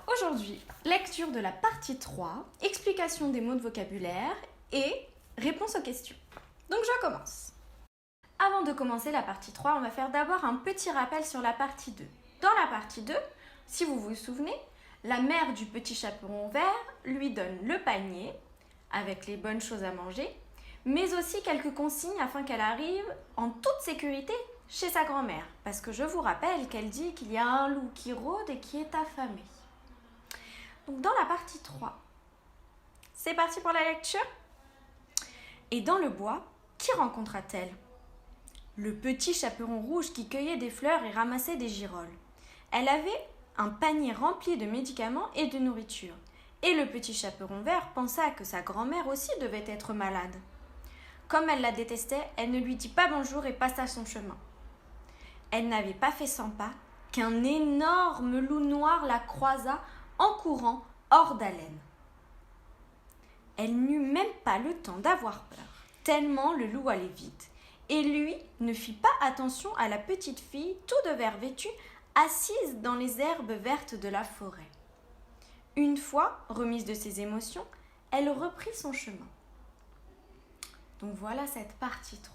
Aujourd'hui, lecture de la partie 3, explication des mots de vocabulaire et réponse aux questions. Donc je commence. Avant de commencer la partie 3, on va faire d'abord un petit rappel sur la partie 2. Dans la partie 2, si vous vous souvenez, la mère du petit chaperon vert lui donne le panier avec les bonnes choses à manger, mais aussi quelques consignes afin qu'elle arrive en toute sécurité chez sa grand-mère. Parce que je vous rappelle qu'elle dit qu'il y a un loup qui rôde et qui est affamé. Donc dans la partie 3, c'est parti pour la lecture. Et dans le bois, qui rencontra-t-elle? Le petit chaperon rouge qui cueillait des fleurs et ramassait des girolles. Elle avait un panier rempli de médicaments et de nourriture. Et le petit chaperon vert pensa que sa grand-mère aussi devait être malade. Comme elle la détestait, elle ne lui dit pas bonjour et passa son chemin. Elle n'avait pas fait 100 pas qu'un énorme loup noir la croisa en courant hors d'haleine. Elle n'eut même pas le temps d'avoir peur, tellement le loup allait vite, et lui ne fit pas attention à la petite fille tout de vert vêtue, assise dans les herbes vertes de la forêt. Une fois remise de ses émotions, elle reprit son chemin. Donc voilà cette partie 3.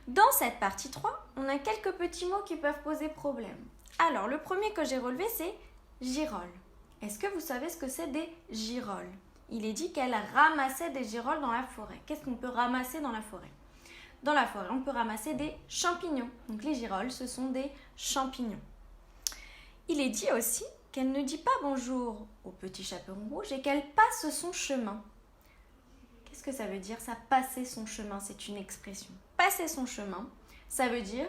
Dans cette partie 3, on a quelques petits mots qui peuvent poser problème. Alors, le premier que j'ai relevé, c'est girolles. Est-ce que vous savez ce que c'est des girolles? Il est dit qu'elle ramassait des girolles dans la forêt. Qu'est-ce qu'on peut ramasser dans la forêt? Dans la forêt, on peut ramasser des champignons. Donc les girolles, ce sont des champignons. Il est dit aussi qu'elle ne dit pas bonjour au petit chaperon rouge et qu'elle passe son chemin. Qu'est-ce que ça veut dire ça, passer son chemin? C'est une expression. Passer son chemin, ça veut dire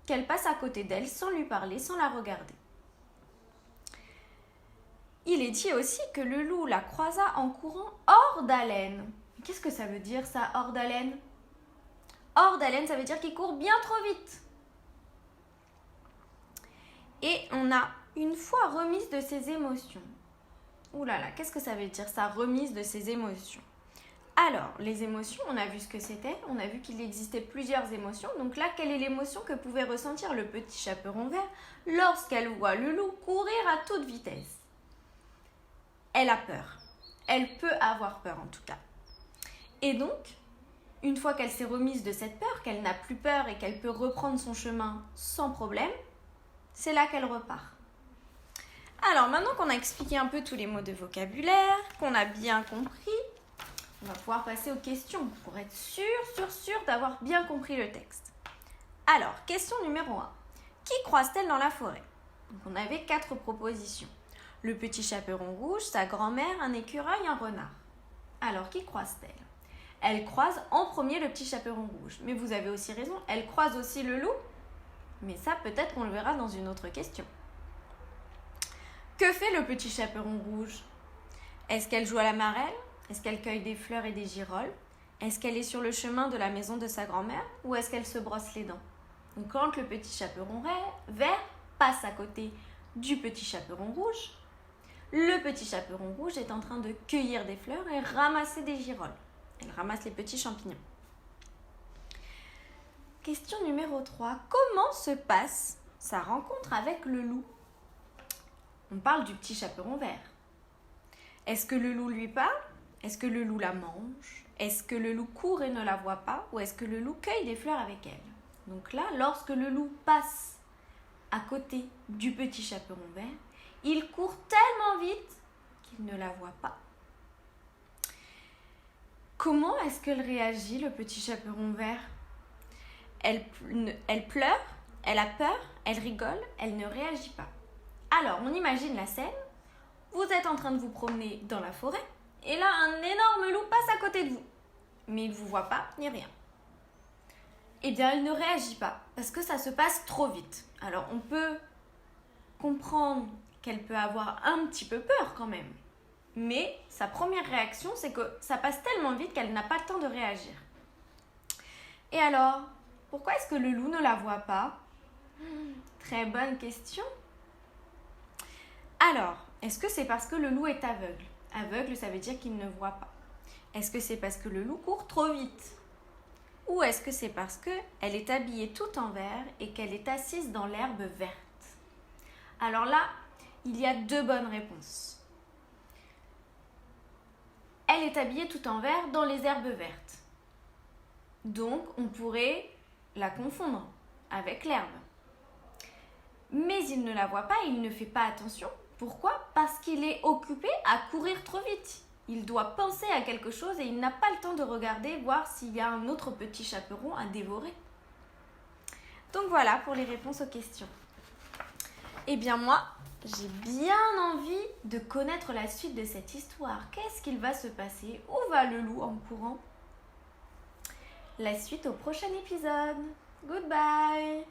qu'elle passe à côté d'elle sans lui parler, sans la regarder. Il est dit aussi que le loup la croisa en courant hors d'haleine. Qu'est-ce que ça veut dire ça, hors d'haleine? Hors d'haleine, ça veut dire qu'il court bien trop vite. Et on a une fois remise de ses émotions. Ouh là là, qu'est-ce que ça veut dire ça, remise de ses émotions? Alors, les émotions, on a vu ce que c'était, on a vu qu'il existait plusieurs émotions. Donc là, quelle est l'émotion que pouvait ressentir le petit chaperon vert lorsqu'elle voit le loup courir à toute vitesse? Elle a peur. Elle peut avoir peur en tout cas. Et donc, une fois qu'elle s'est remise de cette peur, qu'elle n'a plus peur et qu'elle peut reprendre son chemin sans problème, c'est là qu'elle repart. Alors, maintenant qu'on a expliqué un peu tous les mots de vocabulaire, qu'on a bien compris, on va pouvoir passer aux questions pour être sûr d'avoir bien compris le texte. Alors, question numéro 1. Qui croise-t-elle dans la forêt? Donc, on avait 4 propositions. Le petit chaperon rouge, sa grand-mère, un écureuil, un renard. Alors, qui croise-t-elle? Elle croise en premier le petit chaperon rouge. Mais vous avez aussi raison, elle croise aussi le loup. Mais ça, peut-être qu'on le verra dans une autre question. Que fait le petit chaperon rouge? Est-ce qu'elle joue à la marelle? Est-ce qu'elle cueille des fleurs et des girolles? Est-ce qu'elle est sur le chemin de la maison de sa grand-mère? Ou est-ce qu'elle se brosse les dents? Donc, quand le petit chaperon vert passe à côté du petit chaperon rouge, le petit chaperon rouge est en train de cueillir des fleurs et ramasser des girolles. Elle ramasse les petits champignons. Question numéro 3. Comment se passe sa rencontre avec le loup? On parle du petit chaperon vert. Est-ce que le loup lui parle? Est-ce que le loup la mange? Est-ce que le loup court et ne la voit pas? Ou est-ce que le loup cueille des fleurs avec elle? Donc là, lorsque le loup passe à côté du petit chaperon vert, il court tellement vite qu'il ne la voit pas. Comment est-ce qu'elle réagit, le petit chaperon vert? Elle pleure, elle a peur, elle rigole, elle ne réagit pas. Alors, on imagine la scène. Vous êtes en train de vous promener dans la forêt et là, un énorme loup passe à côté de vous. Mais il ne vous voit pas ni rien. Eh bien, elle ne réagit pas parce que ça se passe trop vite. Alors, on peut comprendre qu'elle peut avoir un petit peu peur quand même. Mais sa première réaction, c'est que ça passe tellement vite qu'elle n'a pas le temps de réagir. Et alors, pourquoi est-ce que le loup ne la voit pas? Très bonne question. Alors, est-ce que c'est parce que le loup est aveugle? Aveugle, ça veut dire qu'il ne voit pas. Est-ce que c'est parce que le loup court trop vite? Ou est-ce que c'est parce qu'elle est habillée tout en vert et qu'elle est assise dans l'herbe verte? Alors là, il y a deux bonnes réponses. Elle est habillée tout en vert dans les herbes vertes. Donc, on pourrait la confondre avec l'herbe. Mais il ne la voit pas et il ne fait pas attention. Pourquoi? Parce qu'il est occupé à courir trop vite. Il doit penser à quelque chose et il n'a pas le temps de regarder, voir s'il y a un autre petit chaperon à dévorer. Donc voilà pour les réponses aux questions. Eh bien moi, j'ai bien envie de connaître la suite de cette histoire. Qu'est-ce qu'il va se passer? Où va le loup en courant? La suite au prochain épisode. Goodbye!